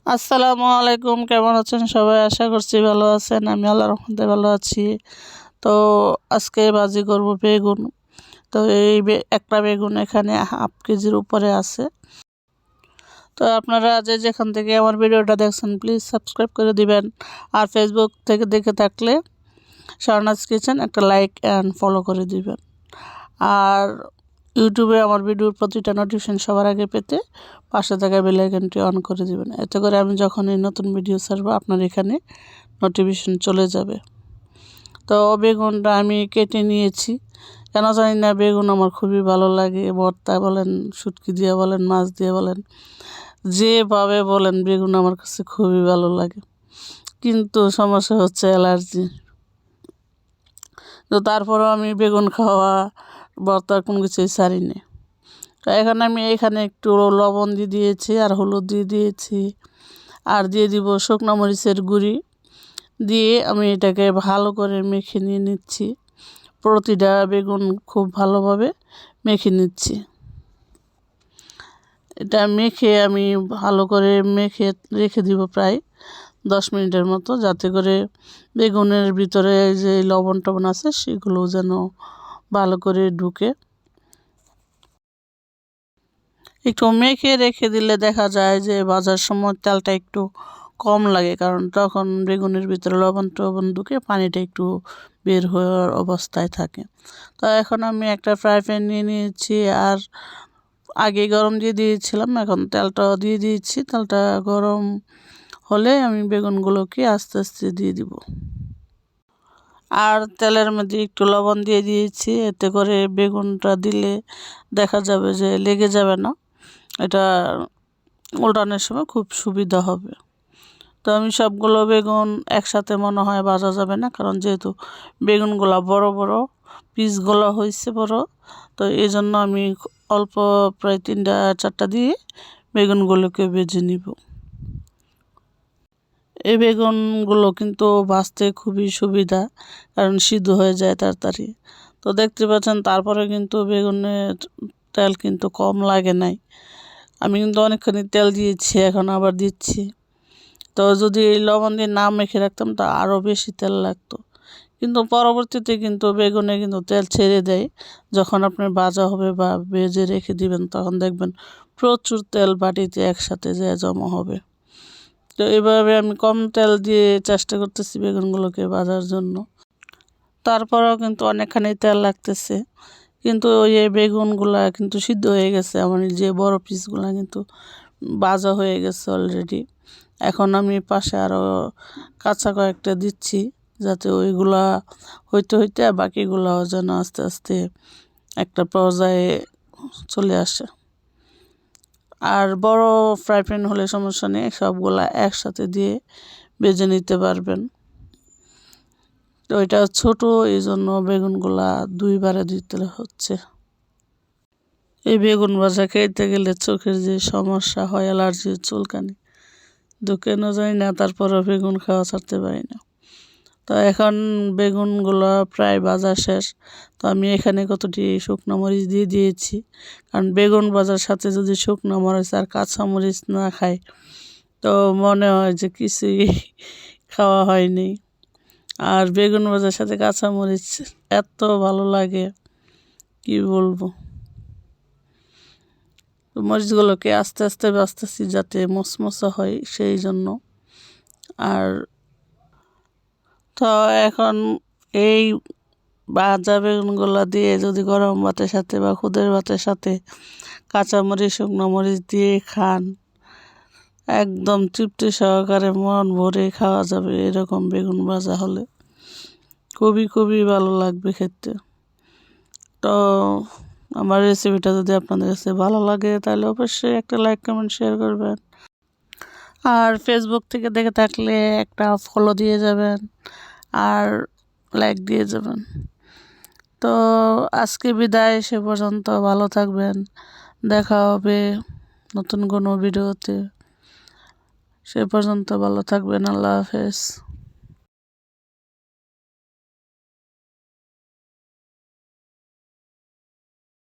আসসালামু আলাইকুম, কেমন আছেন সবাই? আশা করছি ভালো আছেন। আমি আল্লাহর রহমতে ভালো আছি। তো আজকে ভাজি করব বেগুন। তো এই একটা বেগুন এখানে হাফ কেজির উপরে আছে। তো আপনারা যে যেখান থেকে আমার ভিডিওটা দেখছেন প্লিজ সাবস্ক্রাইব করে দিবেন। আর ফেসবুক থেকে দেখে থাকলে শাহনাজ কিচেন একটা লাইক অ্যান্ড ফলো করে দিবেন। আর ইউটিউবে আমার ভিডিওর প্রতিটা নোটিফিকেশন সবার আগে পেতে পাশে থাকা বেল আইকনটি অন করে দিবেন। এতে করে আমি যখনই নতুন ভিডিও ছাড়বো আপনার এখানে নোটিফিকেশন চলে যাবে। তো বেগুনটা আমি কেটে নিয়েছি। কেন জানি না বেগুন আমার খুবই ভালো লাগে। ভর্তা বলেন, শুটকি দিয়ে বলেন, মাছ দিয়ে বলেন, যেভাবে বলেন বেগুন আমার কাছে খুবই ভালো লাগে। কিন্তু সমস্যা হচ্ছে অ্যালার্জি। তো তারপরেও আমি বেগুন খাওয়া ভর্তা কোনো কিছুই ছাড়ি না। তো এখন আমি এখানে একটু লবণ দিয়ে দিয়েছি আর হলুদ দিয়ে দিয়েছি, আর দিয়ে দিব শুকনো মরিচের গুঁড়ি দিয়ে আমি এটাকে ভালো করে মেখে নিয়ে নিচ্ছি। প্রতিটা বেগুন খুব ভালোভাবে মেখে নিচ্ছি। এটা মেখে আমি ভালো করে মেখে রেখে দিব প্রায় 10 মিনিটের মতো, যাতে করে বেগুনের ভিতরে যে লবণ টবণ আছে সেগুলো যেন ভালো করে ঢুকে। একটু মেখে রেখে দিলে দেখা যায় যে ভাজার সময় তেলটা একটু কম লাগে, কারণ তখন বেগুনের ভিতরে লবণ টবণ ঢুকে পানিটা একটু বের হওয়ার অবস্থায় থাকে। তো এখন আমি একটা ফ্রাই প্যান নিয়ে নিয়েছি, আর আগে গরম দিয়ে দিয়েছিলাম, এখন তেলটাও দিয়ে দিয়েছি। তেলটা গরম হলে আমি বেগুনগুলোকে আস্তে আস্তে দিয়ে দিব। আর তেলের মধ্যে একটু লবণ দিয়ে দিয়েছি, এতে করে বেগুনটা দিলে দেখা যাবে যে লেগে যাবে না, এটা উল্টানোর সময় খুব সুবিধা হবে। তো আমি সবগুলো বেগুন একসাথে মনে হয় ভাজা যাবে না, কারণ যেহেতু বেগুনগুলো বড় বড় পিসগুলো হয়েছে বড়, তো এই জন্য আমি অল্প প্রায় 3-4টা দিয়ে বেগুনগুলোকে ভেজে নিব। এই বেগুনগুলো কিন্তু ভাজতে খুবই সুবিধা, কারণ সিদ্ধ হয়ে যায় তাড়াতাড়ি। তো দেখতে পাচ্ছেন তারপরে কিন্তু বেগুনের তেল কিন্তু কম লাগে নাই। আমি কিন্তু অনেকখানি তেল দিয়েছি, এখন আবার দিচ্ছি। তো যদি এই লবণ দিয়ে না মেখে রাখতাম তা আরও বেশি তেল লাগতো। কিন্তু পরবর্তীতে কিন্তু বেগুনে কিন্তু তেল ছেড়ে দেয়। যখন আপনার ভাজা হবে বা ভেজে রেখে দিবেন তখন দেখবেন প্রচুর তেল বাটিতে একসাথে যে জমা হবে। তো এভাবে আমি কম তেল দিয়ে চেষ্টা করতেছি বেগুনগুলোকে ভাজার জন্য। তারপরেও কিন্তু অনেকখানি তেল লাগতেছে, কিন্তু ওই বেগুনগুলা কিন্তু সিদ্ধ হয়ে গেছে। আমার যে বড় পিসগুলা কিন্তু ভাজা হয়ে গেছে অলরেডি। এখন আমি পাশে আরও কাঁচা কয়েকটা দিচ্ছি, যাতে ওইগুলা হইতে হইতে বাকিগুলাও যেন আস্তে আস্তে একটা পর্যায়ে চলে আসে। আর বড় ফ্রাই প্যান হলে সমস্যা নেই, সবগুলা একসাথে দিয়ে ভেজে নিতে পারবেন। তো এটা ছোট, এই জন্য বেগুনগুলা দুইবারে দিতে হচ্ছে। এই বেগুন ভাজা খেতে গেলে চোখের যে সমস্যা হয়, অ্যালার্জি, চুলকানি, কেন জানি না, তারপরও বেগুন খাওয়া ছাড়তে পারি না। তো এখন বেগুনগুলো প্রায় ভাজা শেষ। তো আমি এখানে কতটি শুকনো মরিচ দিয়ে দিয়েছি, কারণ বেগুন ভাজার সাথে যদি শুকনো মরিচ আর কাঁচা মরিচ না খাই তো মনে হয় যে কিছুই খাওয়া হয়নি। আর বেগুন ভাজার সাথে কাঁচা মরিচ এত ভালো লাগে কি বলবো। তো মরিচগুলোকে আস্তে আস্তে বাছতেছি যাতে মচমচা হয়, সেই জন্য। আর তো এখন এই ভাজা বেগুনগুলো দিয়ে যদি গরম ভাতের সাথে বা খুদের ভাতের সাথে কাঁচামরিচ শুকনো মরিচ দিয়ে খান, একদম তৃপ্তি সহকারে মন ভরে খাওয়া যাবে। এরকম বেগুন ভাজা হলে খুবই খুবই ভালো লাগবে খেতে। তো আমার রেসিপিটা যদি আপনাদের কাছে ভালো লাগে তাহলে অবশ্যই একটা লাইক কমেন্ট শেয়ার করবেন। আর ফেসবুক থেকে দেখে থাকলে একটা ফলো দিয়ে যাবেন আর লাইক দিয়ে যাবেন। তো আজকে বিদায়, সে পর্যন্ত ভালো থাকবেন। দেখা হবে নতুন কোনো ভিডিওতে। সে পর্যন্ত ভালো থাকবেন। আল্লাহ হাফেজ।